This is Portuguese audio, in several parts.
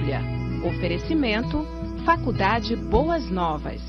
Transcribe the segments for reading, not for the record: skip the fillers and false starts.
Bíblia. Oferecimento, Faculdade Boas Novas.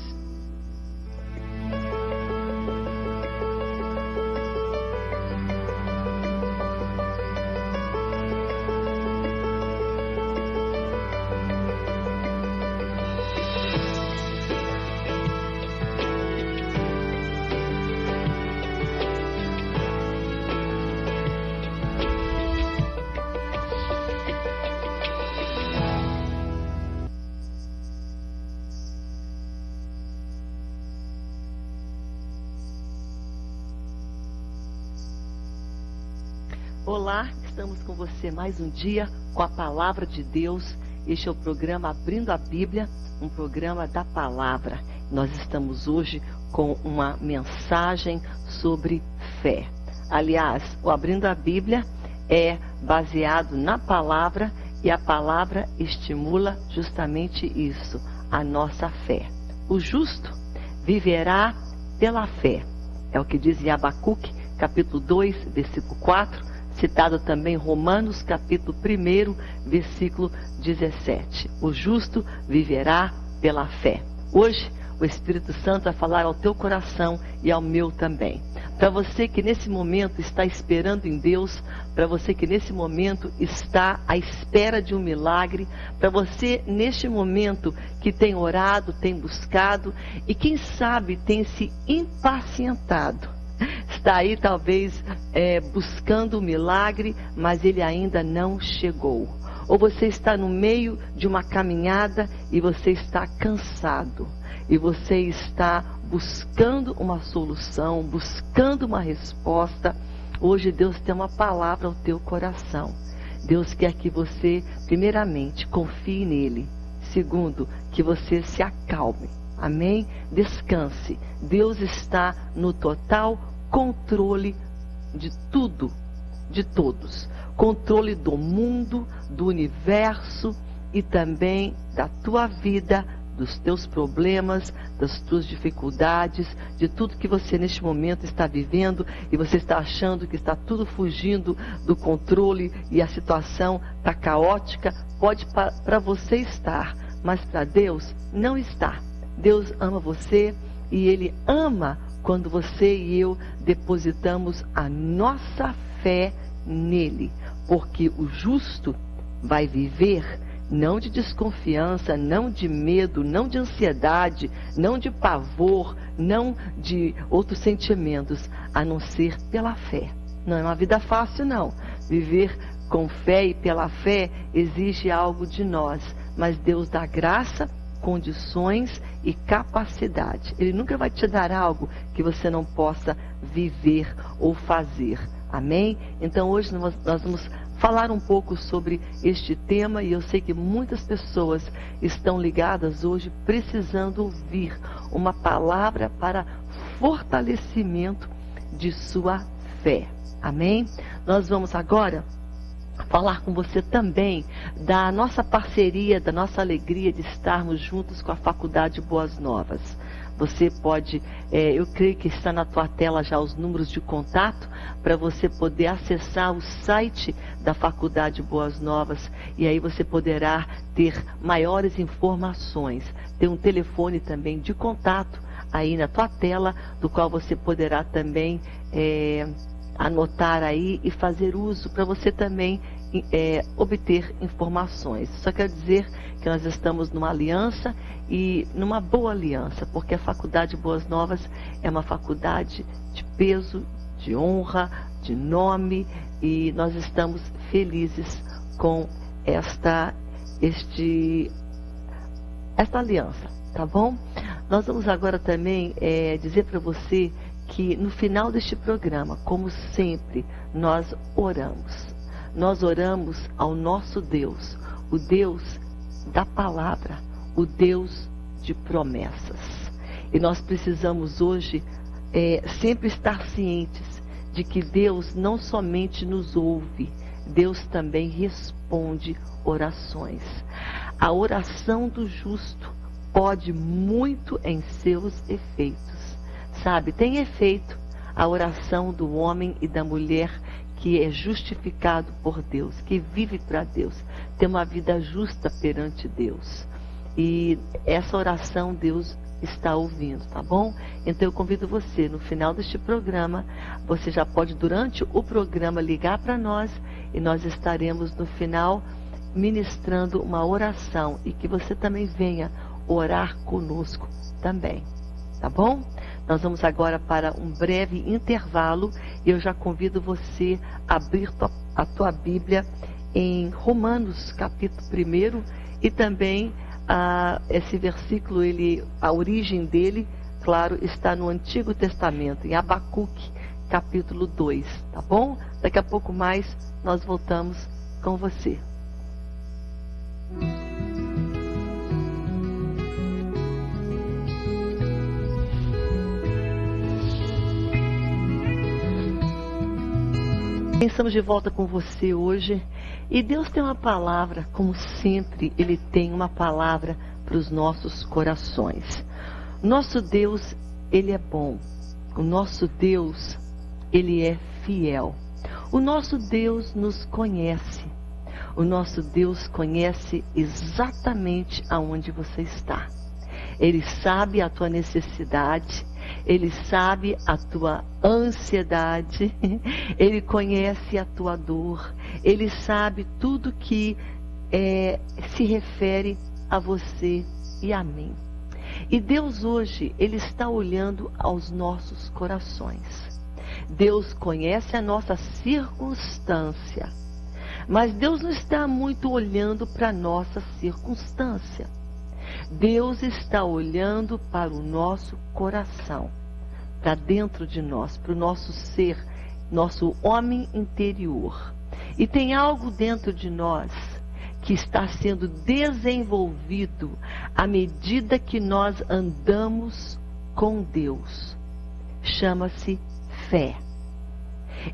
Olá, estamos com você mais um dia com a Palavra de Deus. Este é o programa Abrindo a Bíblia, um programa da Palavra. Nós estamos hoje com uma mensagem sobre fé. Aliás, o Abrindo a Bíblia é baseado na Palavra e a Palavra estimula justamente isso, a nossa fé. O justo viverá pela fé. É o que diz em Abacuque, capítulo 2, versículo 4. Citado também em Romanos, capítulo 1, versículo 17. O justo viverá pela fé. Hoje, o Espírito Santo vai falar ao teu coração e ao meu também. Para você que nesse momento está esperando em Deus, para você que nesse momento está à espera de um milagre, para você neste momento que tem orado, tem buscado e quem sabe tem se impacientado. Está aí talvez buscando o milagre, mas ele ainda não chegou. Ou você está no meio de uma caminhada e você está cansado. E você está buscando uma solução, buscando uma resposta. Hoje Deus tem uma palavra ao teu coração. Deus quer que você, primeiramente, confie nele. Segundo, que você se acalme. Amém? Descanse. Deus está no total controle de tudo, de todos. Controle do mundo, do universo e também da tua vida, dos teus problemas, das tuas dificuldades, de tudo que você neste momento está vivendo e você está achando que está tudo fugindo do controle e a situação está caótica. Pode para você estar, mas para Deus não está. Deus ama você e Ele ama quando você e eu depositamos a nossa fé nele. Porque o justo vai viver não de desconfiança, não de medo, não de ansiedade, não de pavor, não de outros sentimentos, a não ser pela fé. Não é uma vida fácil, não. Viver com fé e pela fé exige algo de nós. Mas Deus dá graça, condições e capacidade. Ele nunca vai te dar algo que você não possa viver ou fazer. Amém? Então hoje nós vamos falar um pouco sobre este tema e eu sei que muitas pessoas estão ligadas hoje precisando ouvir uma palavra para fortalecimento de sua fé. Amém? Nós vamos agora falar com você também da nossa parceria, da nossa alegria de estarmos juntos com a Faculdade Boas Novas. Você pode, eu creio que está na tua tela já os números de contato para você poder acessar o site da Faculdade Boas Novas e aí você poderá ter maiores informações. Tem um telefone também de contato aí na tua tela, do qual você poderá também anotar aí e fazer uso para você também obter informações. Só quero dizer que nós estamos numa aliança e numa boa aliança, porque a Faculdade Boas Novas é uma faculdade de peso, de honra, de nome e nós estamos felizes com esta aliança, tá bom? Nós vamos agora também dizer para você que no final deste programa, como sempre, nós oramos. Nós oramos ao nosso Deus, o Deus da palavra, o Deus de promessas. E nós precisamos hoje sempre estar cientes de que Deus não somente nos ouve, Deus também responde orações. A oração do justo pode muito em seus efeitos. Sabe, tem efeito a oração do homem e da mulher que é justificado por Deus, que vive para Deus, tem uma vida justa perante Deus. E essa oração Deus está ouvindo, tá bom? Então eu convido você, no final deste programa, você já pode durante o programa ligar para nós e nós estaremos no final ministrando uma oração e que você também venha orar conosco também, tá bom? Nós vamos agora para um breve intervalo e eu já convido você a abrir a tua Bíblia em Romanos capítulo 1 e também esse versículo, a origem dele, claro, está no Antigo Testamento, em Abacuque capítulo 2, tá bom? Daqui a pouco mais nós voltamos com você. Estamos de volta com você hoje e Deus tem uma palavra, como sempre, Ele tem uma palavra para os nossos corações. Nosso Deus, Ele é bom. O nosso Deus, Ele é fiel. O nosso Deus nos conhece. O nosso Deus conhece exatamente aonde você está. Ele sabe a tua necessidade. Ele sabe a tua ansiedade, Ele conhece a tua dor, Ele sabe tudo que se refere a você e a mim. E Deus hoje, Ele está olhando aos nossos corações. Deus conhece a nossa circunstância, mas Deus não está muito olhando para a nossa circunstância. Deus está olhando para o nosso coração, para dentro de nós, para o nosso ser, nosso homem interior. E tem algo dentro de nós que está sendo desenvolvido à medida que nós andamos com Deus. Chama-se fé.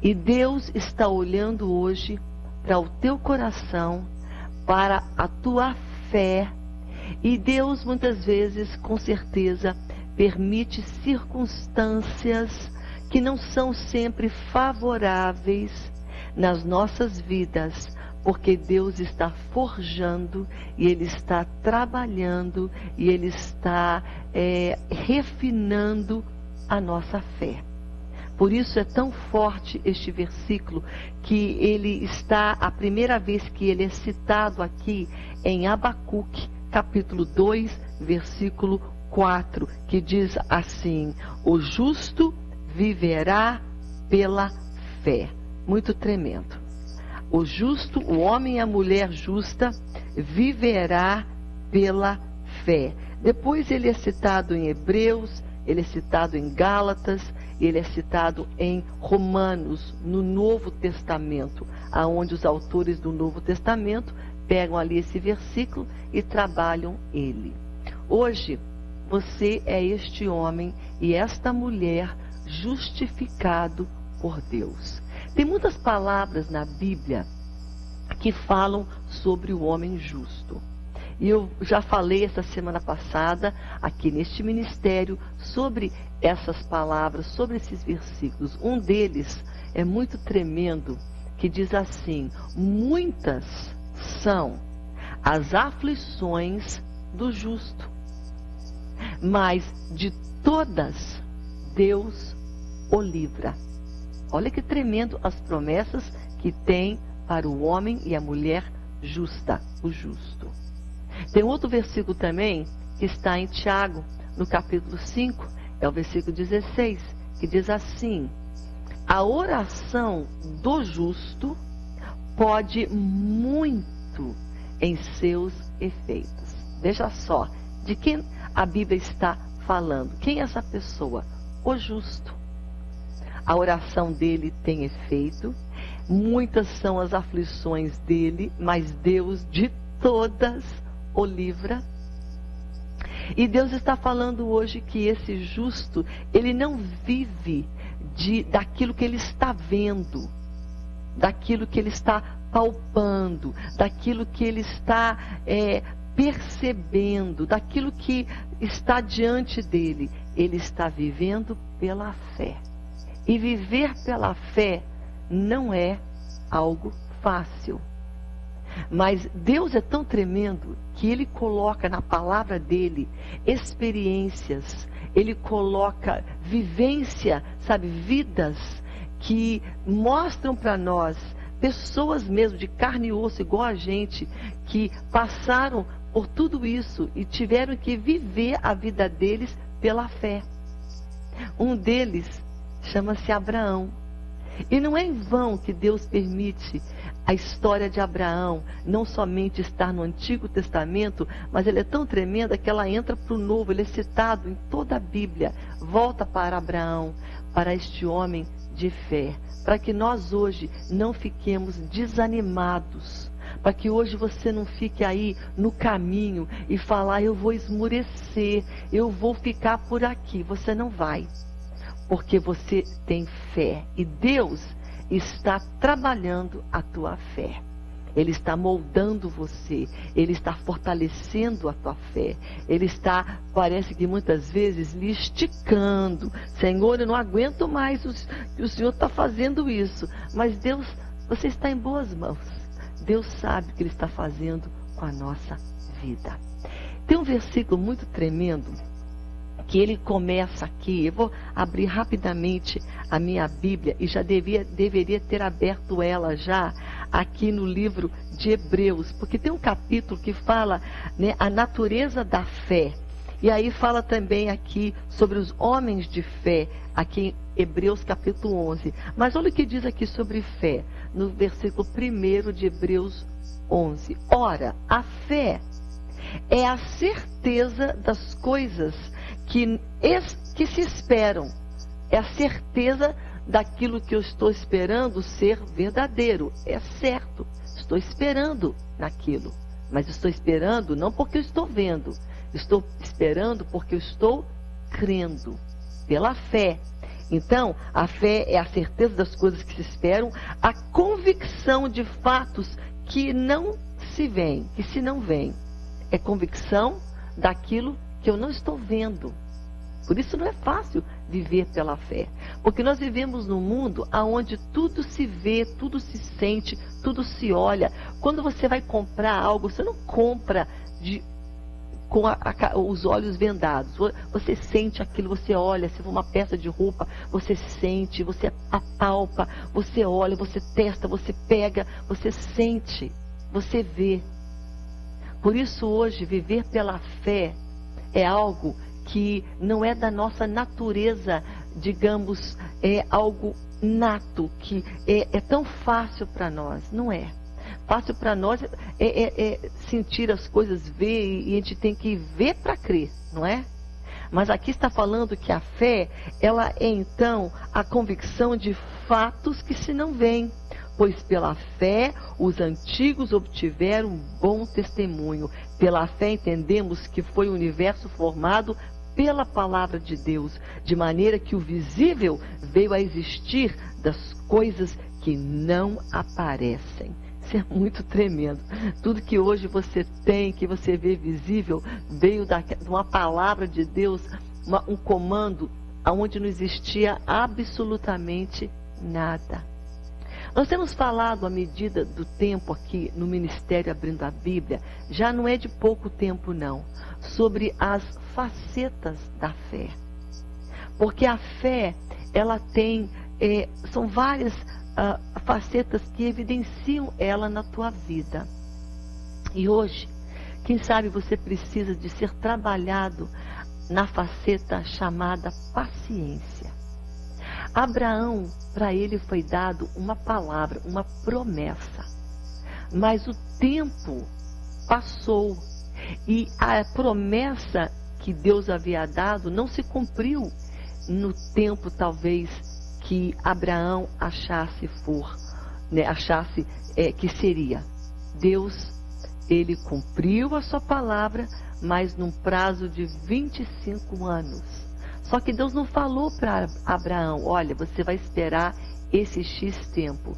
E Deus está olhando hoje para o teu coração, para a tua fé. E Deus muitas vezes, com certeza, permite circunstâncias que não são sempre favoráveis nas nossas vidas, porque Deus está forjando e Ele está trabalhando e Ele está refinando a nossa fé. Por isso é tão forte este versículo que ele está, a primeira vez que ele é citado aqui em Abacuque, capítulo 2, versículo 4, que diz assim: o justo viverá pela fé. Muito tremendo. O justo, o homem e a mulher justa, viverá pela fé. Depois ele é citado em Hebreus, ele é citado em Gálatas, ele é citado em Romanos, no Novo Testamento, aonde os autores do Novo Testamento pegam ali esse versículo e trabalham ele. Hoje, você é este homem e esta mulher justificado por Deus. Tem muitas palavras na Bíblia que falam sobre o homem justo. E eu já falei essa semana passada, aqui neste ministério, sobre essas palavras, sobre esses versículos. Um deles é muito tremendo, que diz assim: muitas são as aflições do justo, mas de todas Deus o livra. Olha que tremendo as promessas que tem para o homem e a mulher justa, o justo. Tem outro versículo também que está em Tiago, no capítulo 5, é o versículo 16, que diz assim: a oração do justo pode muito em seus efeitos. Veja só, de quem a Bíblia está falando? Quem é essa pessoa? O justo. A oração dele tem efeito, muitas são as aflições dele, mas Deus de todas o livra. E Deus está falando hoje que esse justo, ele não vive daquilo que ele está vendo, daquilo que ele está palpando, daquilo que ele está percebendo, daquilo que está diante dele. Ele está vivendo pela fé. E viver pela fé não é algo fácil. Mas Deus é tão tremendo que Ele coloca na palavra dEle experiências, Ele coloca vivência, sabe, vidas que mostram para nós, pessoas mesmo de carne e osso igual a gente, que passaram por tudo isso e tiveram que viver a vida deles pela fé. Um deles chama-se Abraão. E não é em vão que Deus permite a história de Abraão não somente estar no Antigo Testamento, mas ela é tão tremenda que ela entra para o Novo, ele é citado em toda a Bíblia. Volta para Abraão, para este homem de fé, para que nós hoje não fiquemos desanimados, para que hoje você não fique aí no caminho e falar, eu vou esmurecer, eu vou ficar por aqui. Você não vai. Porque você tem fé e Deus está trabalhando a tua fé. Ele está moldando você, Ele está fortalecendo a tua fé. Ele está, parece que muitas vezes, lhe esticando. Senhor, eu não aguento mais que o Senhor está fazendo isso. Mas Deus, você está em boas mãos. Deus sabe o que Ele está fazendo com a nossa vida. Tem um versículo muito tremendo que ele começa aqui. Eu vou abrir rapidamente a minha Bíblia e já deveria ter aberto ela já aqui no livro de Hebreus, porque tem um capítulo que fala, né, a natureza da fé. E aí fala também aqui sobre os homens de fé, aqui em Hebreus capítulo 11. Mas olha o que diz aqui sobre fé, no versículo 1 de Hebreus 11. Ora, a fé é a certeza das coisas que se esperam. É a certeza daquilo que eu estou esperando ser verdadeiro. É certo. Estou esperando naquilo. Mas estou esperando não porque eu estou vendo. Estou esperando porque eu estou crendo. Pela fé. Então, a fé é a certeza das coisas que se esperam, a convicção de fatos que não se veem, que se não veem. É convicção daquilo que eu não estou vendo. Por isso não é fácil viver pela fé. Porque nós vivemos num mundo onde tudo se vê, tudo se sente, tudo se olha. Quando você vai comprar algo, você não compra com os olhos vendados. Você sente aquilo, você olha. Se for uma peça de roupa, você sente, você apalpa, você olha, você testa, você pega, você sente, você vê. Por isso hoje, viver pela fé é algo que não é da nossa natureza, digamos, é algo nato, que é tão fácil para nós. Não é. Fácil para nós é sentir as coisas, ver, e a gente tem que ver para crer, não é? Mas aqui está falando que a fé, ela é então a convicção de fatos que se não veem. Pois pela fé os antigos obtiveram bom testemunho. Pela fé entendemos que foi o universo formado pela palavra de Deus, de maneira que o visível veio a existir das coisas que não aparecem. Isso é muito tremendo. Tudo que hoje você tem, que você vê visível, veio de uma palavra de Deus, um comando onde não existia absolutamente nada. Nós temos falado à medida do tempo aqui no Ministério Abrindo a Bíblia, já não é de pouco tempo não, sobre as facetas da fé. Porque a fé, ela tem, são várias facetas que evidenciam ela na tua vida. E hoje, quem sabe você precisa de ser trabalhado na faceta chamada paciência. Abraão, para ele foi dado uma palavra, uma promessa. Mas o tempo passou e a promessa que Deus havia dado não se cumpriu no tempo, talvez, que Abraão achasse que seria. Deus, ele cumpriu a sua palavra, mas num prazo de 25 anos. Só que Deus não falou para Abraão, olha, você vai esperar esse X tempo.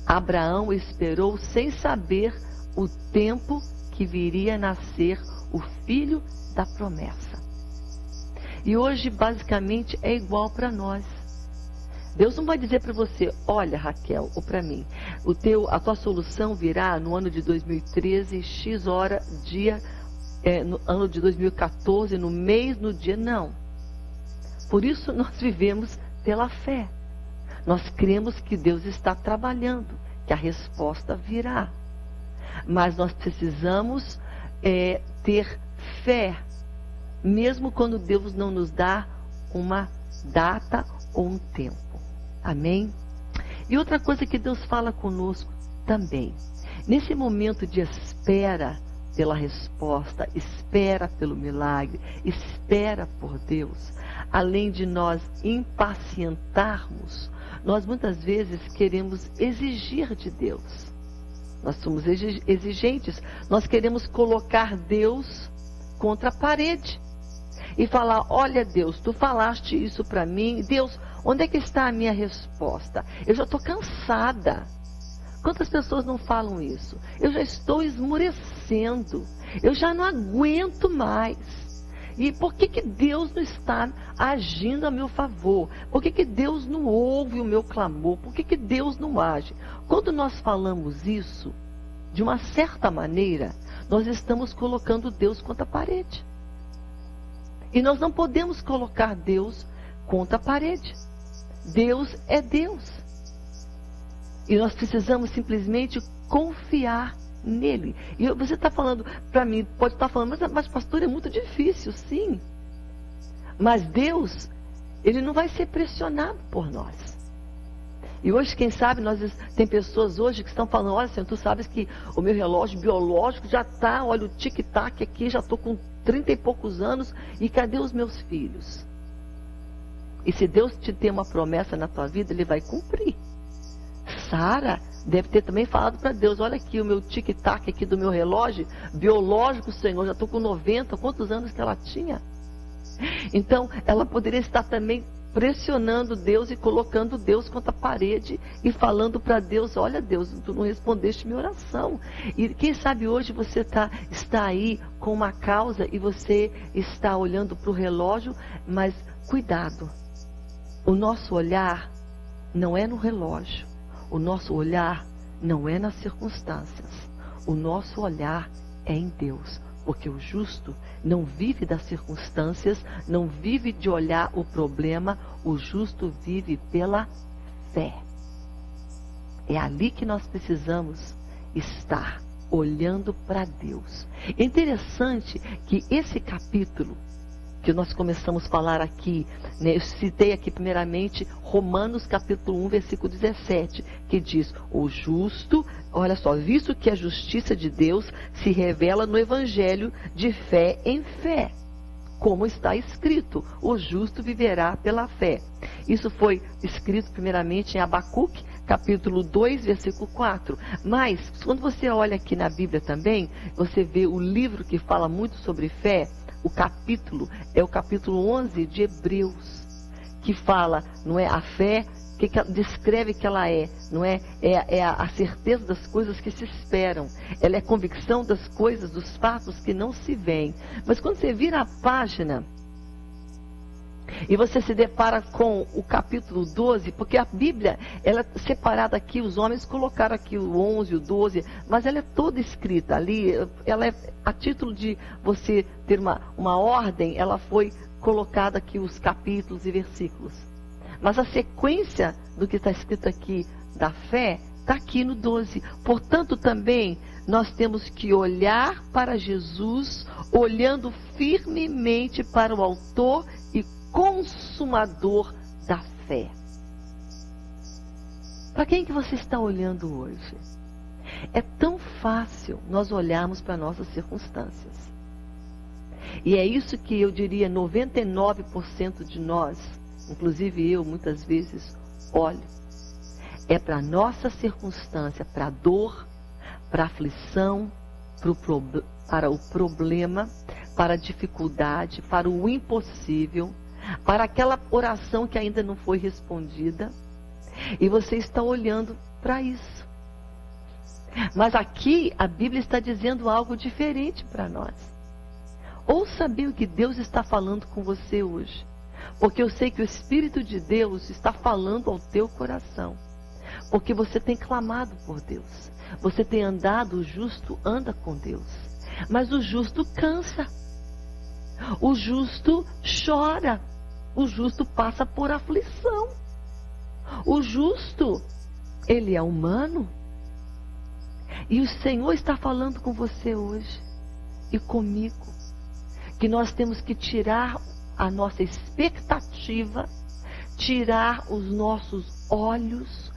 Abraão esperou sem saber o tempo que viria a nascer o filho da promessa. E hoje, basicamente, é igual para nós. Deus não vai dizer para você, olha, Raquel, ou para mim, a tua solução virá no ano de 2013, X hora, dia, no ano de 2014, no mês, no dia. Não. Por isso nós vivemos pela fé. Nós cremos que Deus está trabalhando, que a resposta virá. Mas nós precisamos ter fé, mesmo quando Deus não nos dá uma data ou um tempo. Amém? E outra coisa que Deus fala conosco também. Nesse momento de espera pela resposta, espera pelo milagre, espera por Deus, além de nós impacientarmos, nós muitas vezes queremos exigir de Deus. Nós somos exigentes, nós queremos colocar Deus contra a parede e falar, olha Deus, tu falaste isso para mim, Deus, onde é que está a minha resposta? Eu já estou cansada. Quantas pessoas não falam isso? Eu já estou esmurecendo, eu já não aguento mais. E por que Deus não está agindo a meu favor? Por que Deus não ouve o meu clamor? Por que Deus não age? Quando nós falamos isso, de uma certa maneira, nós estamos colocando Deus contra a parede. E nós não podemos colocar Deus contra a parede. Deus é Deus. E nós precisamos simplesmente confiar nele. E você está falando para mim, pode estar falando, mas pastor, é muito difícil, sim. Mas Deus, ele não vai ser pressionado por nós. E hoje, quem sabe, tem pessoas hoje que estão falando, olha Senhor, tu sabes que o meu relógio biológico já está, olha o tic-tac aqui, já estou com 30 e poucos anos, e cadê os meus filhos? E se Deus te tem uma promessa na tua vida, ele vai cumprir. Sara deve ter também falado para Deus, olha aqui o meu tic-tac aqui do meu relógio biológico, Senhor, já estou com 90, quantos anos que ela tinha? Então, ela poderia estar também pressionando Deus e colocando Deus contra a parede e falando para Deus, olha Deus, tu não respondeste minha oração. E quem sabe hoje você está aí com uma causa e você está olhando para o relógio, mas cuidado, o nosso olhar não é no relógio, o nosso olhar não é nas circunstâncias, o nosso olhar é em Deus. Porque o justo não vive das circunstâncias, não vive de olhar o problema, o justo vive pela fé. É ali que nós precisamos estar, olhando para Deus. É interessante que esse capítulo que nós começamos a falar aqui, né, eu citei aqui primeiramente Romanos capítulo 1, versículo 17, que diz, o justo, olha só, visto que a justiça de Deus se revela no evangelho de fé em fé, como está escrito, o justo viverá pela fé. Isso foi escrito primeiramente em Abacuque, capítulo 2, versículo 4. Mas, quando você olha aqui na Bíblia também, você vê o livro que fala muito sobre fé. O capítulo é o capítulo 11 de Hebreus, que fala, não é, a fé, que descreve que ela é, não é? É a certeza das coisas que se esperam. Ela é a convicção das coisas, dos fatos que não se veem. Mas quando você vira a página e você se depara com o capítulo 12, porque a Bíblia, ela é separada aqui, os homens colocaram aqui o 11, o 12, mas ela é toda escrita ali, ela é a título de você ter uma ordem, ela foi colocada aqui os capítulos e versículos. Mas a sequência do que está escrito aqui da fé, está aqui no 12. Portanto, também nós temos que olhar para Jesus, olhando firmemente para o autor e consumador da fé. Para quem que você está olhando hoje? É tão fácil nós olharmos para nossas circunstâncias. E é isso que eu diria, 99% de nós, inclusive eu muitas vezes, olho. É para a nossa circunstância, para a dor, para a aflição, para o problema, para a dificuldade, para o impossível, para aquela oração que ainda não foi respondida, e você está olhando para isso. Mas aqui a Bíblia está dizendo algo diferente para nós. Ouça bem o que Deus está falando com você hoje. Porque eu sei que o Espírito de Deus está falando ao teu coração. Porque você tem clamado por Deus. Você tem andado, o justo anda com Deus. Mas o justo cansa. O justo chora. O justo passa por aflição. O justo, ele é humano. E o Senhor está falando com você hoje e comigo, que nós temos que tirar a nossa expectativa, tirar os nossos olhos,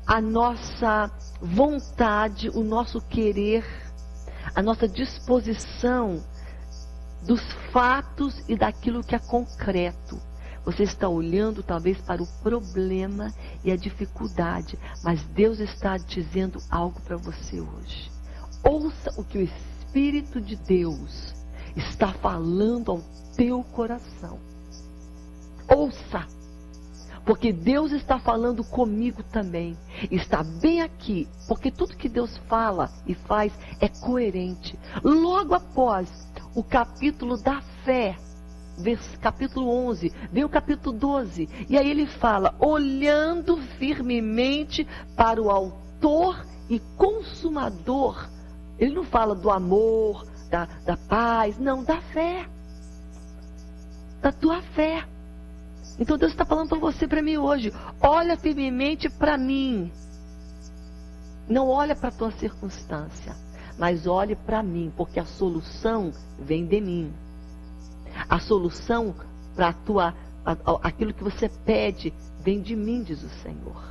a nossa vontade, o nosso querer, a nossa disposição dos fatos e daquilo que é concreto. Você está olhando talvez para o problema e a dificuldade, mas Deus está dizendo algo para você hoje. Ouça o que o Espírito de Deus está falando ao teu coração. Ouça, porque Deus está falando comigo também. Está bem aqui, porque tudo que Deus fala e faz é coerente. Logo após o capítulo da fé, capítulo 11, vem o capítulo 12, e aí ele fala, olhando firmemente para o autor e consumador. Ele não fala do amor, da paz, não, da fé, da tua fé. Então Deus está falando para você, para mim hoje, olha firmemente para mim, não olha para a tua circunstância, mas olhe para mim, porque a solução vem de mim. A solução para aquilo que você pede vem de mim, diz o Senhor.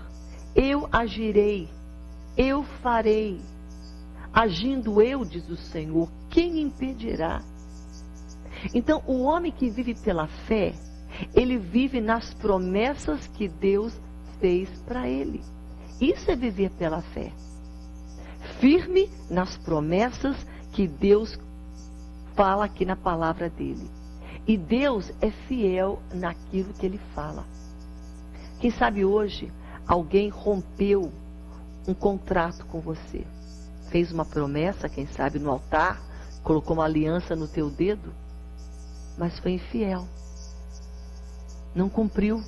Eu agirei, eu farei. Agindo eu, diz o Senhor, quem impedirá? Então, o homem que vive pela fé, ele vive nas promessas que Deus fez para ele. Isso é viver pela fé. Firme nas promessas que Deus fala aqui na palavra dele. E Deus é fiel naquilo que Ele fala. Quem sabe hoje alguém rompeu um contrato com você. Fez uma promessa, quem sabe no altar, colocou uma aliança no teu dedo, mas foi infiel. Não cumpriu.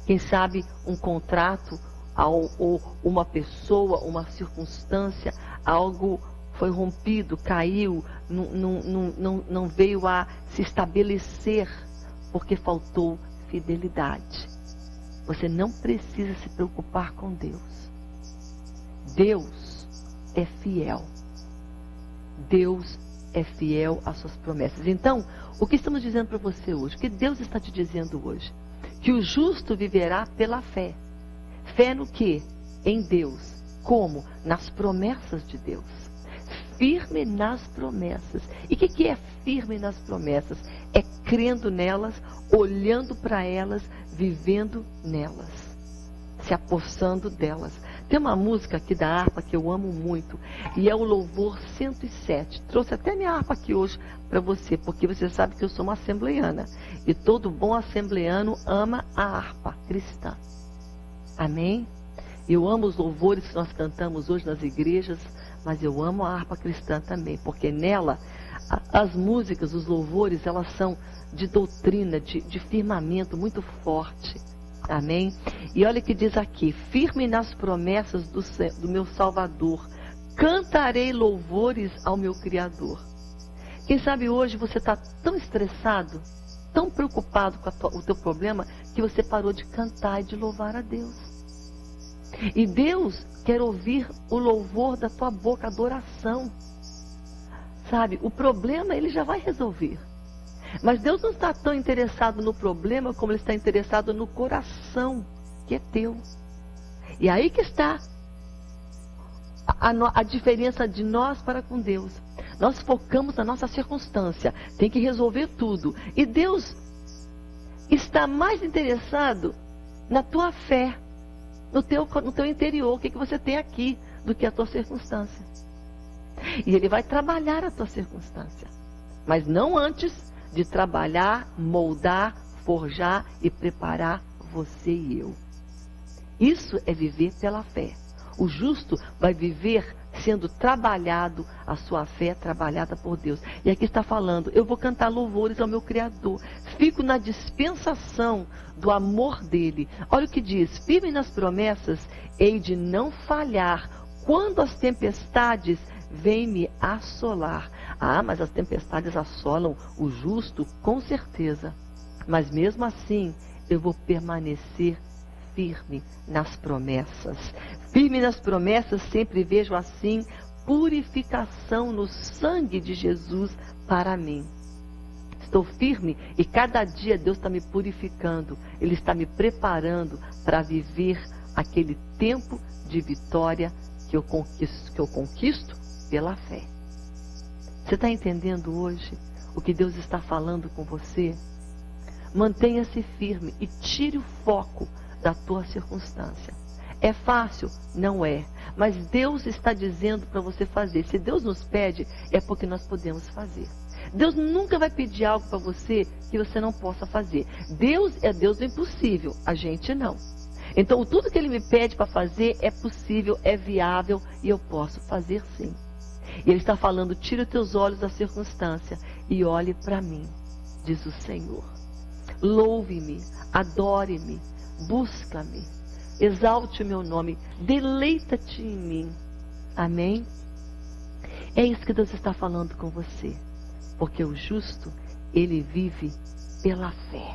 Quem sabe um contrato, ou uma pessoa, uma circunstância, algo foi rompido, caiu, não veio a se estabelecer porque faltou fidelidade. Você não precisa se preocupar com Deus. Deus é fiel. Deus é fiel às suas promessas. Então, o que estamos dizendo para você hoje? O que Deus está te dizendo hoje? Que o justo viverá pela fé. Fé no quê? Em Deus. Como? Nas promessas de Deus. Firme nas promessas. E o que é firme nas promessas? É crendo nelas, olhando para elas, vivendo nelas, se apossando delas. Tem uma música aqui da harpa que eu amo muito, e é o Louvor 107. Trouxe até minha harpa aqui hoje para você, porque você sabe que eu sou uma assembleiana, e todo bom assembleiano ama a harpa cristã. Amém? Eu amo os louvores que nós cantamos hoje nas igrejas, mas eu amo a harpa cristã também, porque nela, as músicas, os louvores, elas são de doutrina, de firmamento muito forte. Amém? E olha o que diz aqui, firme nas promessas do meu Salvador, cantarei louvores ao meu Criador. Quem sabe hoje você está tão estressado, tão preocupado com o teu problema, que você parou de cantar e de louvar a Deus. E Deus quer ouvir o louvor da tua boca, a adoração. Sabe, o problema Ele já vai resolver. Mas Deus não está tão interessado no problema como Ele está interessado no coração, que é teu. E aí que está a diferença de nós para com Deus. Nós focamos na nossa circunstância, tem que resolver tudo. E Deus está mais interessado na tua fé, no teu interior, o que você tem aqui, do que a tua circunstância. E Ele vai trabalhar a tua circunstância, mas não antes de trabalhar, moldar, forjar e preparar você e eu. Isso é viver pela fé. O justo vai viver sendo trabalhado, a sua fé é trabalhada por Deus. E aqui está falando, eu vou cantar louvores ao meu Criador. Fico na dispensação do amor dele. Olha o que diz, firme nas promessas, hei de não falhar, quando as tempestades vêm me assolar. Ah, mas as tempestades assolam o justo, com certeza. Mas mesmo assim, eu vou permanecer firme nas promessas. Firme nas promessas, sempre vejo assim, purificação no sangue de Jesus para mim. Estou firme e cada dia Deus está me purificando. Ele está me preparando para viver aquele tempo de vitória que eu conquisto pela fé. Você está entendendo hoje o que Deus está falando com você? Mantenha-se firme e tire o foco da tua circunstância. É fácil? Não é. Mas Deus está dizendo para você fazer. Se Deus nos pede, é porque nós podemos fazer. Deus nunca vai pedir algo para você que você não possa fazer. Deus é Deus do impossível, a gente não. Então, tudo que Ele me pede para fazer é possível, é viável e eu posso fazer sim. E Ele está falando, tira os teus olhos da circunstância e olhe para mim, diz o Senhor. Louve-me, adore-me, busca-me, exalte o meu nome, deleita-te em mim. Amém? É isso que Deus está falando com você. Porque o justo, ele vive pela fé.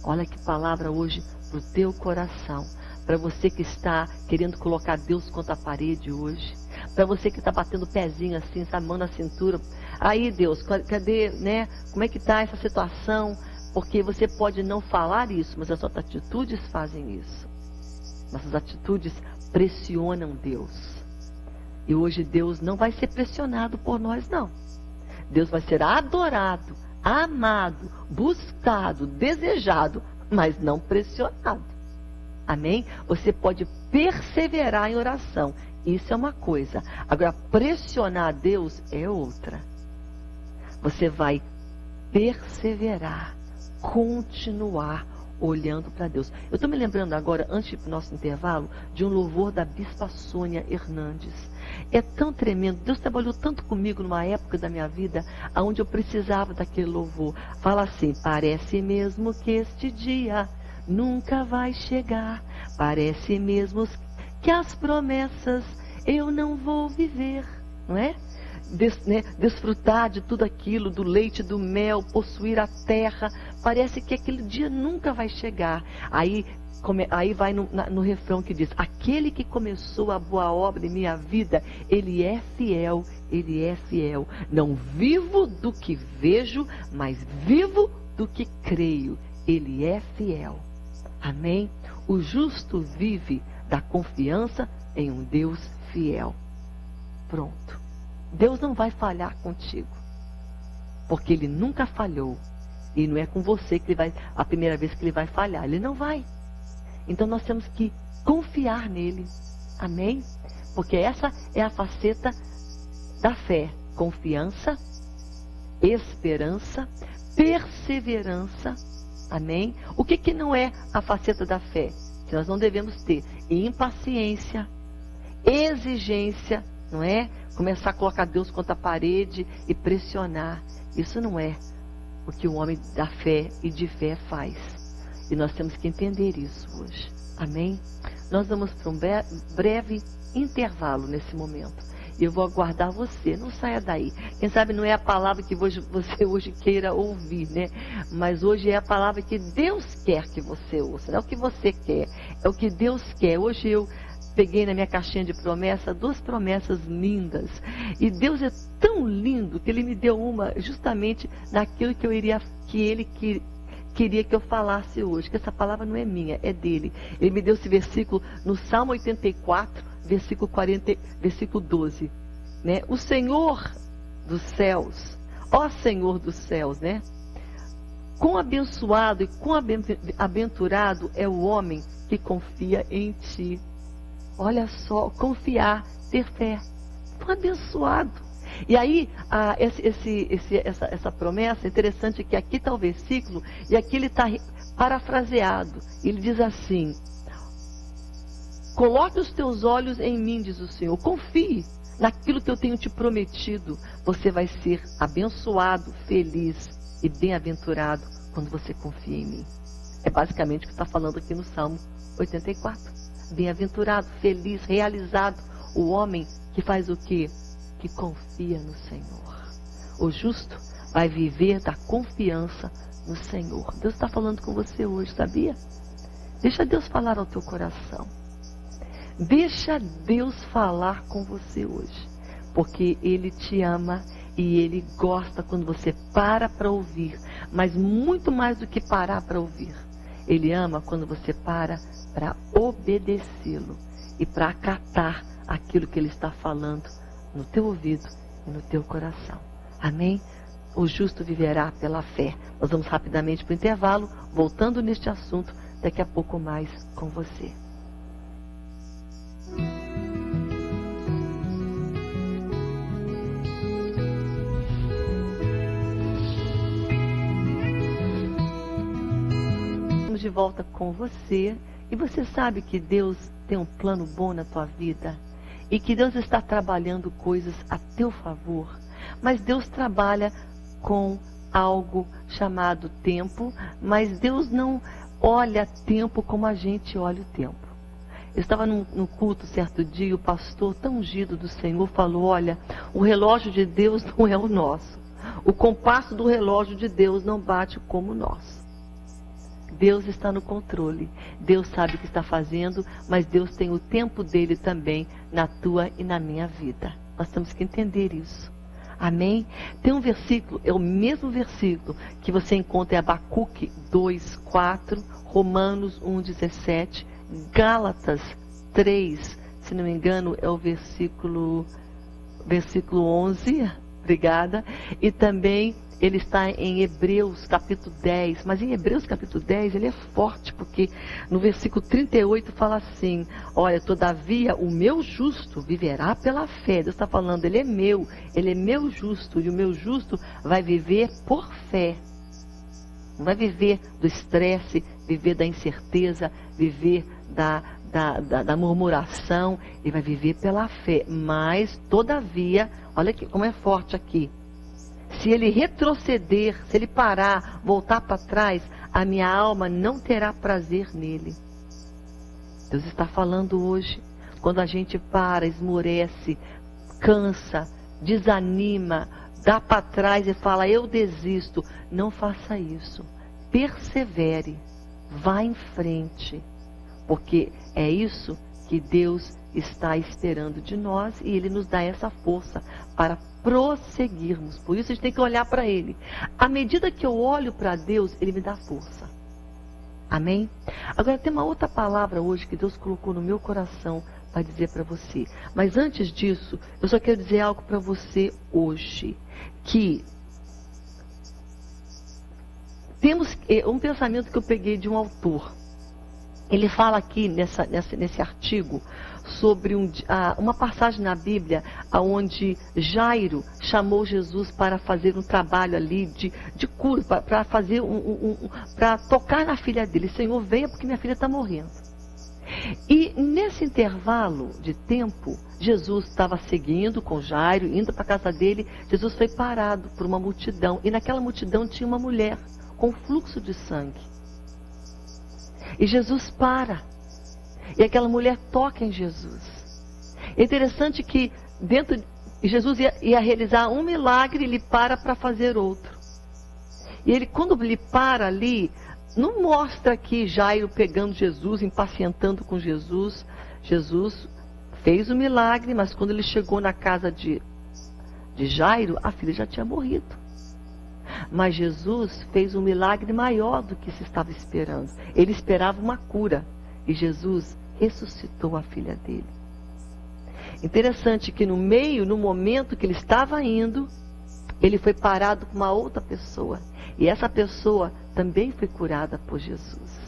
Olha que palavra hoje para o teu coração. Para você que está querendo colocar Deus contra a parede hoje. Para você que está batendo o pezinho assim, a mão na cintura. Aí Deus, cadê, né? Como é que está essa situação? Porque você pode não falar isso, mas as suas atitudes fazem isso. Nossas atitudes pressionam Deus. E hoje Deus não vai ser pressionado por nós, não. Deus vai ser adorado, amado, buscado, desejado, mas não pressionado. Amém? Você pode perseverar em oração. Isso é uma coisa. Agora, pressionar Deus é outra. Você vai perseverar, continuar olhando para Deus. Eu estou me lembrando agora, antes do nosso intervalo, de um louvor da Bispa Sônia Hernandes. É tão tremendo. Deus trabalhou tanto comigo numa época da minha vida onde eu precisava daquele louvor. Fala assim, parece mesmo que este dia nunca vai chegar. Parece mesmo que as promessas eu não vou viver. Não é? Desfrutar de tudo aquilo, do leite, do mel, possuir a terra. Parece que aquele dia nunca vai chegar. Aí vai no refrão que diz, aquele que começou a boa obra em minha vida, ele é fiel, ele é fiel. Não vivo do que vejo, mas vivo do que creio. Ele é fiel. Amém? O justo vive da confiança em um Deus fiel. Pronto. Deus não vai falhar contigo, porque Ele nunca falhou. E não é com você que Ele vai, a primeira vez que Ele vai falhar. Ele não vai. Então nós temos que confiar nele. Amém? Porque essa é a faceta da fé. Confiança, esperança, perseverança. Amém? O que não é a faceta da fé? Que nós não devemos ter impaciência, exigência, não é? Começar a colocar Deus contra a parede e pressionar. Isso não é o que o homem da fé e de fé faz. E nós temos que entender isso hoje. Amém? Nós vamos para um breve intervalo nesse momento. E eu vou aguardar você. Não saia daí. Quem sabe não é a palavra que você hoje queira ouvir, né? Mas hoje é a palavra que Deus quer que você ouça. Não é o que você quer. É o que Deus quer. Hoje eu peguei na minha caixinha de promessa 2 promessas lindas. E Deus é tão lindo que Ele me deu uma justamente naquilo que Ele queria que eu falasse hoje. Que essa palavra não é minha, é dele. Ele me deu esse versículo no Salmo 84, versículo 12. Né? O Senhor dos céus, ó Senhor dos céus, né? Quão abençoado e quão aventurado é o homem que confia em ti. Olha só, confiar, ter fé. Quão abençoado. E aí, essa promessa, interessante que aqui está o versículo, e aqui ele está parafraseado. Ele diz assim, coloque os teus olhos em mim, diz o Senhor, confie. naquilo que eu tenho te prometido, você vai ser abençoado, feliz e bem-aventurado quando você confia em mim. É basicamente o que está falando aqui no Salmo 84. Bem-aventurado, feliz, realizado, o homem que faz o quê? Que confia no Senhor. O justo vai viver da confiança no Senhor. Deus está falando com você hoje, sabia? Deixa Deus falar ao teu coração. Deixa Deus falar com você hoje. Porque Ele te ama e Ele gosta quando você para ouvir. Mas muito mais do que parar para ouvir. Ele ama quando você para obedecê-lo e para acatar aquilo que Ele está falando no teu ouvido e no teu coração. Amém? O justo viverá pela fé. Nós vamos rapidamente para o intervalo, voltando neste assunto, daqui a pouco mais com você. Estamos de volta com você. E você sabe que Deus tem um plano bom na tua vida. E que Deus está trabalhando coisas a teu favor. Mas Deus trabalha com algo chamado tempo. Mas Deus não olha tempo como a gente olha o tempo. Eu estava num culto certo dia, o pastor tão ungido do Senhor falou, olha, o relógio de Deus não é o nosso. O compasso do relógio de Deus não bate como o nosso. Deus está no controle. Deus sabe o que está fazendo, mas Deus tem o tempo dele também na tua e na minha vida. Nós temos que entender isso. Amém? Tem um versículo, é o mesmo versículo que você encontra em Abacuque 2:4, Romanos 1:17, Gálatas 3, se não me engano, é o versículo 11, obrigada, e também ele está em Hebreus capítulo 10, mas em Hebreus capítulo 10 ele é forte, porque no versículo 38 fala assim, olha, todavia o meu justo viverá pela fé. Deus está falando, ele é meu justo, e o meu justo vai viver por fé. Não vai viver do estresse, viver da incerteza, viver da murmuração, ele vai viver pela fé. Mas, todavia, olha aqui, como é forte aqui. Se ele retroceder, se ele parar, voltar para trás, a minha alma não terá prazer nele. Deus está falando hoje, quando a gente para, esmorece, cansa, desanima, dá para trás e fala, eu desisto. Não faça isso. Persevere, vá em frente, porque é isso que Deus está esperando de nós e Ele nos dá essa força para prosseguirmos. Por isso a gente tem que olhar para Ele. À medida que eu olho para Deus, Ele me dá força. Amém? Agora tem uma outra palavra hoje que Deus colocou no meu coração para dizer para você. Mas antes disso, eu só quero dizer algo para você hoje. Que temos um pensamento que eu peguei de um autor. Ele fala aqui nesse artigo sobre uma passagem na Bíblia onde Jairo chamou Jesus para fazer um trabalho ali de cura, para fazer para tocar na filha dele. Senhor, venha porque minha filha está morrendo. E nesse intervalo de tempo, Jesus estava seguindo com Jairo, indo para a casa dele. Jesus foi parado por uma multidão e naquela multidão tinha uma mulher com fluxo de sangue. E Jesus para. E aquela mulher toca em Jesus. É interessante que Jesus ia realizar um milagre, ele para fazer outro. E ele, quando ele para ali, não mostra aqui Jairo pegando Jesus, impacientando com Jesus. Jesus fez o milagre, mas quando ele chegou na casa de Jairo, a filha já tinha morrido. Mas Jesus fez um milagre maior do que se estava esperando. Ele esperava uma cura. E Jesus ressuscitou a filha dele. Interessante que no momento que ele estava indo, ele foi parado com uma outra pessoa. E essa pessoa também foi curada por Jesus.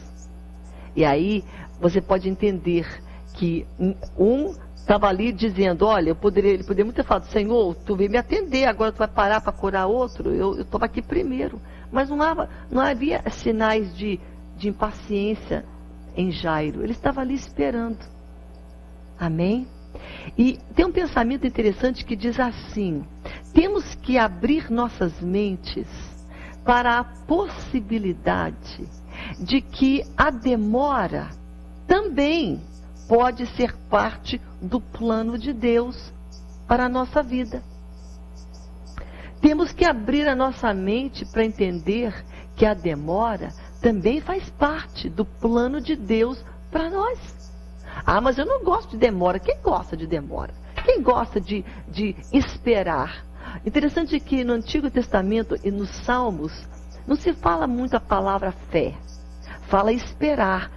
E aí você pode entender que estava ali dizendo, olha, ele poderia muito ter falado, Senhor, tu veio me atender, agora tu vai parar para curar outro? Eu estava aqui primeiro. Mas não havia sinais de impaciência em Jairo. Ele estava ali esperando. Amém? E tem um pensamento interessante que diz assim: temos que abrir nossas mentes para a possibilidade de que a demora também pode ser parte do plano de Deus para a nossa vida. Temos que abrir a nossa mente para entender que a demora também faz parte do plano de Deus para nós. Ah, mas eu não gosto de demora. Quem gosta de demora? Quem gosta de esperar? Interessante que no Antigo Testamento e nos Salmos não se fala muito a palavra fé. Fala esperar.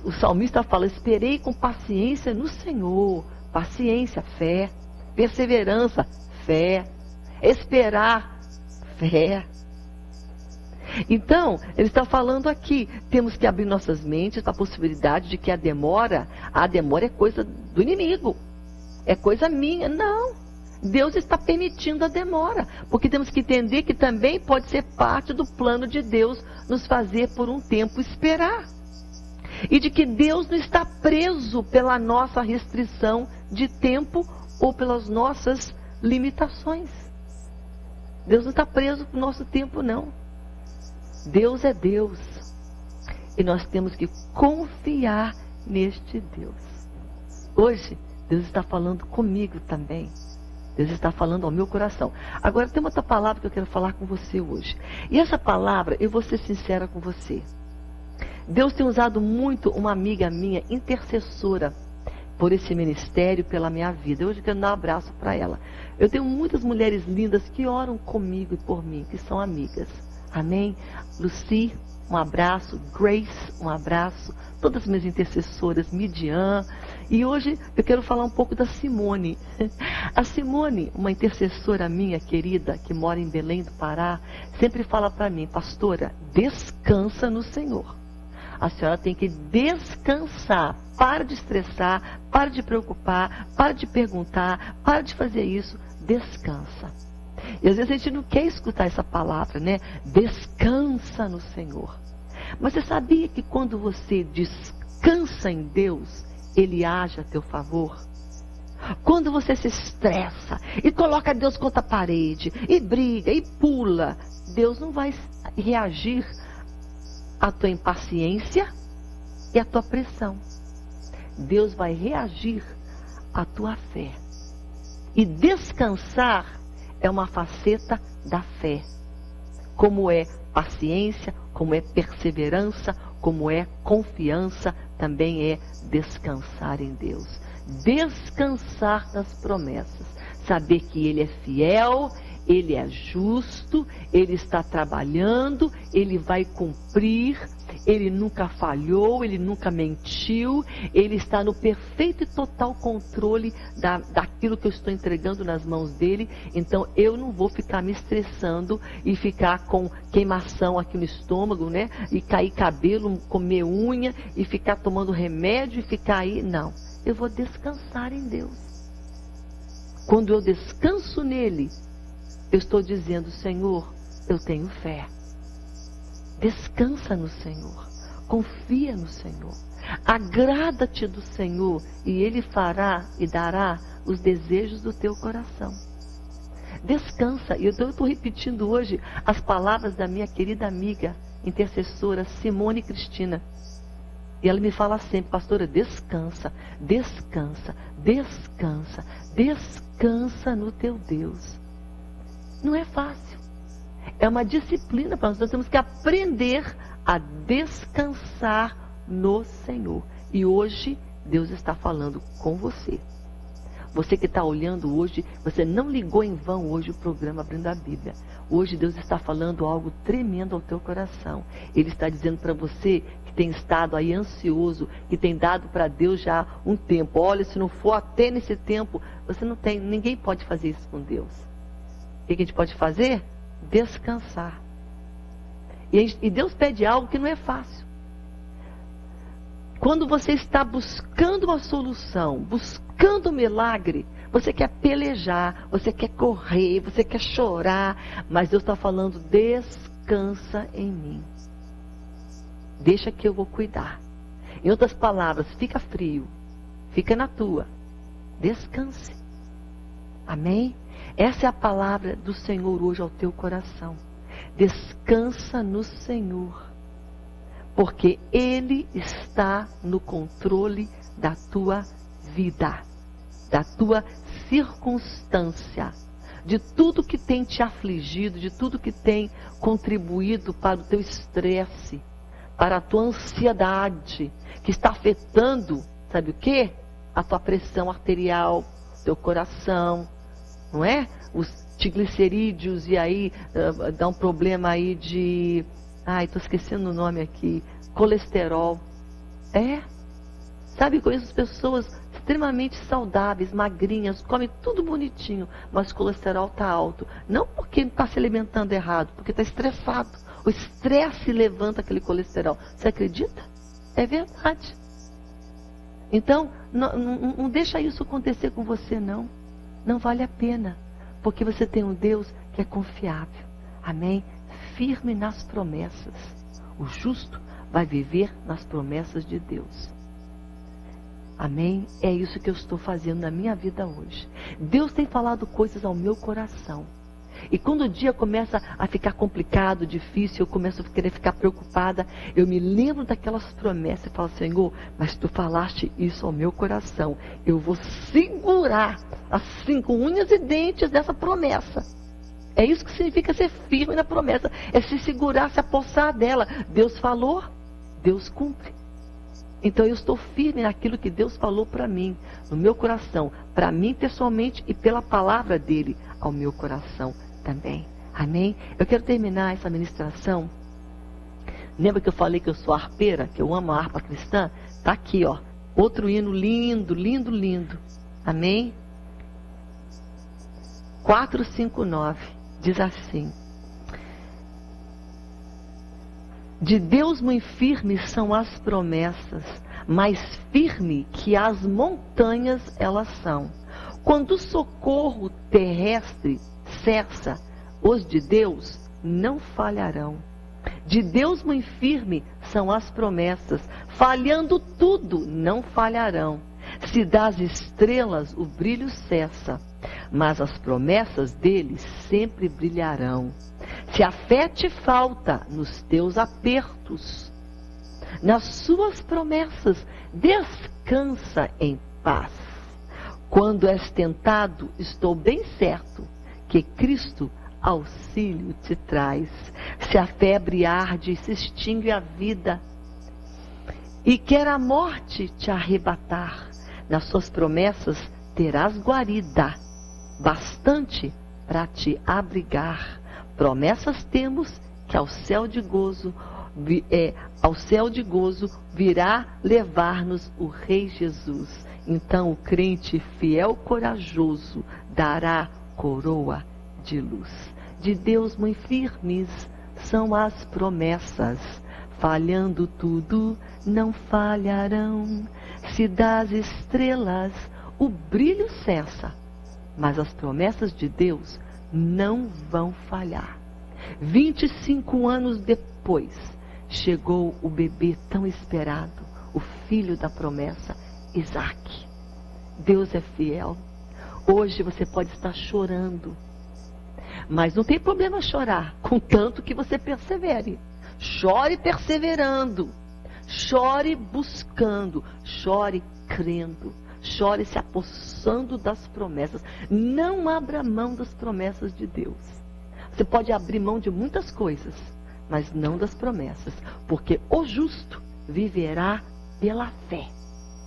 O salmista fala: esperei com paciência no Senhor. Paciência, fé. Perseverança, fé. Esperar, fé. Então, ele está falando aqui, temos que abrir nossas mentes para a possibilidade de que a demora é coisa do inimigo, é coisa minha. Não, Deus está permitindo a demora, porque temos que entender que também pode ser parte do plano de Deus nos fazer por um tempo esperar. E de que Deus não está preso pela nossa restrição de tempo ou pelas nossas limitações. Deus não está preso para o nosso tempo, não. Deus é Deus. E nós temos que confiar neste Deus. Hoje, Deus está falando comigo também. Deus está falando ao meu coração. Agora, tem uma outra palavra que eu quero falar com você hoje. E essa palavra, eu vou ser sincera com você. Deus tem usado muito uma amiga minha, intercessora, por esse ministério, pela minha vida. Hoje eu quero dar um abraço para ela. Eu tenho muitas mulheres lindas que oram comigo e por mim, que são amigas. Amém? Lucy, um abraço. Grace, um abraço. Todas as minhas intercessoras, Midian. E hoje eu quero falar um pouco da Simone. A Simone, uma intercessora minha querida, que mora em Belém do Pará, sempre fala para mim: pastora, descansa no Senhor. A senhora tem que descansar. Para de estressar, para de preocupar, para de perguntar, para de fazer isso. Descansa. E às vezes a gente não quer escutar essa palavra, né? Descansa no Senhor. Mas você sabia que quando você descansa em Deus, Ele age a teu favor? Quando você se estressa e coloca Deus contra a parede, e briga, e pula, Deus não vai reagir à tua impaciência e à tua pressão. Deus vai reagir à tua fé. E descansar é uma faceta da fé. Como é paciência, como é perseverança, como é confiança, também é descansar em Deus. Descansar nas promessas. Saber que Ele é fiel, Ele é justo, Ele está trabalhando, Ele vai cumprir, Ele nunca falhou, Ele nunca mentiu, Ele está no perfeito e total controle daquilo que eu estou entregando nas mãos dEle. Então eu não vou ficar me estressando e ficar com queimação aqui no estômago, né? E cair cabelo, comer unha e ficar tomando remédio e ficar aí. Não, eu vou descansar em Deus. Quando eu descanso nele, eu estou dizendo: Senhor, eu tenho fé. Descansa no Senhor. Confia no Senhor. Agrada-te do Senhor e Ele fará e dará os desejos do teu coração. Descansa. E eu estou repetindo hoje as palavras da minha querida amiga, intercessora Simone Cristina. E ela me fala sempre: pastora, descansa, descansa, descansa, descansa no teu Deus. Não é fácil. É uma disciplina para nós. Nós temos que aprender a descansar no Senhor. E hoje, Deus está falando com você. Você que está olhando hoje, você não ligou em vão hoje o programa Abrindo a Bíblia. Hoje Deus está falando algo tremendo ao teu coração. Ele está dizendo para você que tem estado aí ansioso, que tem dado para Deus já um tempo. Olha, se não for até nesse tempo, você não tem, ninguém pode fazer isso com Deus. O que a gente pode fazer? Descansar. E Deus pede algo que não é fácil. Quando você está buscando uma solução, buscando um milagre, você quer pelejar, você quer correr, você quer chorar, mas Deus está falando: descansa em mim. Deixa que eu vou cuidar. Em outras palavras, fica frio, fica na tua, Descanse. Amém? Essa é a palavra do Senhor hoje ao teu coração. Descansa no Senhor, porque Ele está no controle da tua vida, da tua circunstância, de tudo que tem te afligido, de tudo que tem contribuído para o teu estresse, para a tua ansiedade, que está afetando, sabe o quê? A tua pressão arterial, teu coração, não é? Os triglicerídeos, e aí dá um problema aí de... Ai, estou esquecendo o nome aqui. Colesterol. Sabe, conheço pessoas extremamente saudáveis, magrinhas, comem tudo bonitinho, mas o colesterol está alto. Não porque está se alimentando errado, porque está estressado. O estresse levanta aquele colesterol. Você acredita? É verdade. Então, não deixa isso acontecer com você, não. Não vale a pena, porque você tem um Deus que é confiável. Amém? Firme nas promessas. O justo vai viver nas promessas de Deus. Amém? É isso que eu estou fazendo na minha vida hoje. Deus tem falado coisas ao meu coração. E quando o dia começa a ficar complicado, difícil, eu começo a querer ficar preocupada, eu me lembro daquelas promessas e falo, Senhor, mas tu falaste isso ao meu coração. Eu vou segurar, assim, com unhas e dentes, dessa promessa. É isso que significa ser firme na promessa. É se segurar, se apossar dela. Deus falou, Deus cumpre. Então eu estou firme naquilo que Deus falou para mim, no meu coração, para mim pessoalmente e pela palavra dele ao meu coração também. Amém? Eu quero terminar essa ministração. Lembra que eu falei que eu sou arpeira, que eu amo a harpa cristã? Está aqui, ó. Outro hino lindo, lindo, lindo. Amém? 459 diz assim: de Deus muito firmes são as promessas, mais firme que as montanhas elas são. Quando o socorro terrestre cessa, os de Deus não falharão. De Deus muito firme são as promessas, falhando tudo não falharão. Se das estrelas o brilho cessa, mas as promessas dele sempre brilharão. Se a fé te falta nos teus apertos, nas suas promessas, descansa em paz. Quando és tentado, estou bem certo que Cristo auxílio te traz. Se a febre arde, se extingue a vida, e quer a morte te arrebatar, nas suas promessas terás guarida, bastante para te abrigar. Promessas temos que ao céu de gozo virá levar-nos o Rei Jesus. Então o crente fiel, corajoso, dará coroa de luz. De Deus muito firmes são as promessas, falhando tudo não falharão. Se das estrelas o brilho cessa, mas as promessas de Deus não vão falhar. 25 anos depois, chegou o bebê tão esperado, o filho da promessa, Isaac. Deus é fiel. Hoje você pode estar chorando, mas não tem problema chorar, contanto que você persevere. Chore perseverando, chore buscando, chore crendo, chore se apossando das promessas. Não abra mão das promessas de Deus. Você pode abrir mão de muitas coisas, mas não das promessas, porque o justo viverá pela fé.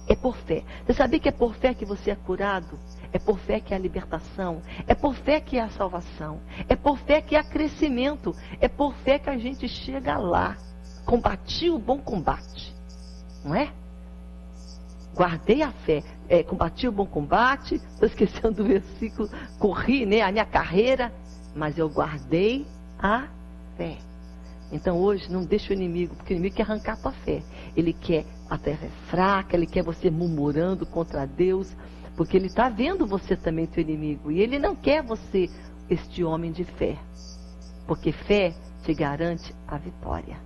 É por fé. Você sabia que é por fé que você é curado? É por fé que é a libertação. É por fé que é a salvação. É por fé que há crescimento. É por fé que a gente chega lá. Combati o bom combate. Não é? Guardei a fé. Combati o bom combate. Estou esquecendo do versículo. Corri, né, a minha carreira. Mas eu guardei a fé. Então hoje não deixa o inimigo, porque o inimigo quer arrancar a tua fé. Ele quer, a terra é fraca, ele quer você murmurando contra Deus, porque ele está vendo você também, teu inimigo. E ele não quer você, este homem de fé. Porque fé te garante a vitória.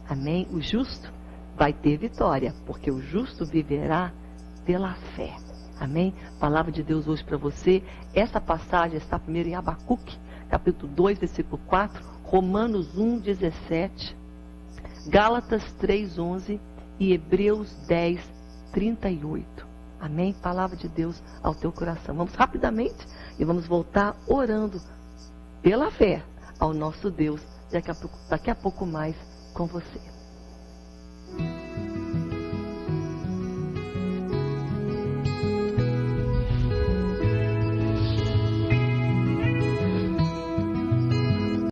Amém? O justo vai ter vitória, porque o justo viverá pela fé. Amém? Palavra de Deus hoje para você. Essa passagem está primeiro em Abacuque, capítulo 2, versículo 4, Romanos 1, 17, Gálatas 3, 11 e Hebreus 10, 38. Amém? Palavra de Deus ao teu coração. Vamos rapidamente e vamos voltar orando pela fé ao nosso Deus. Daqui a pouco mais com você.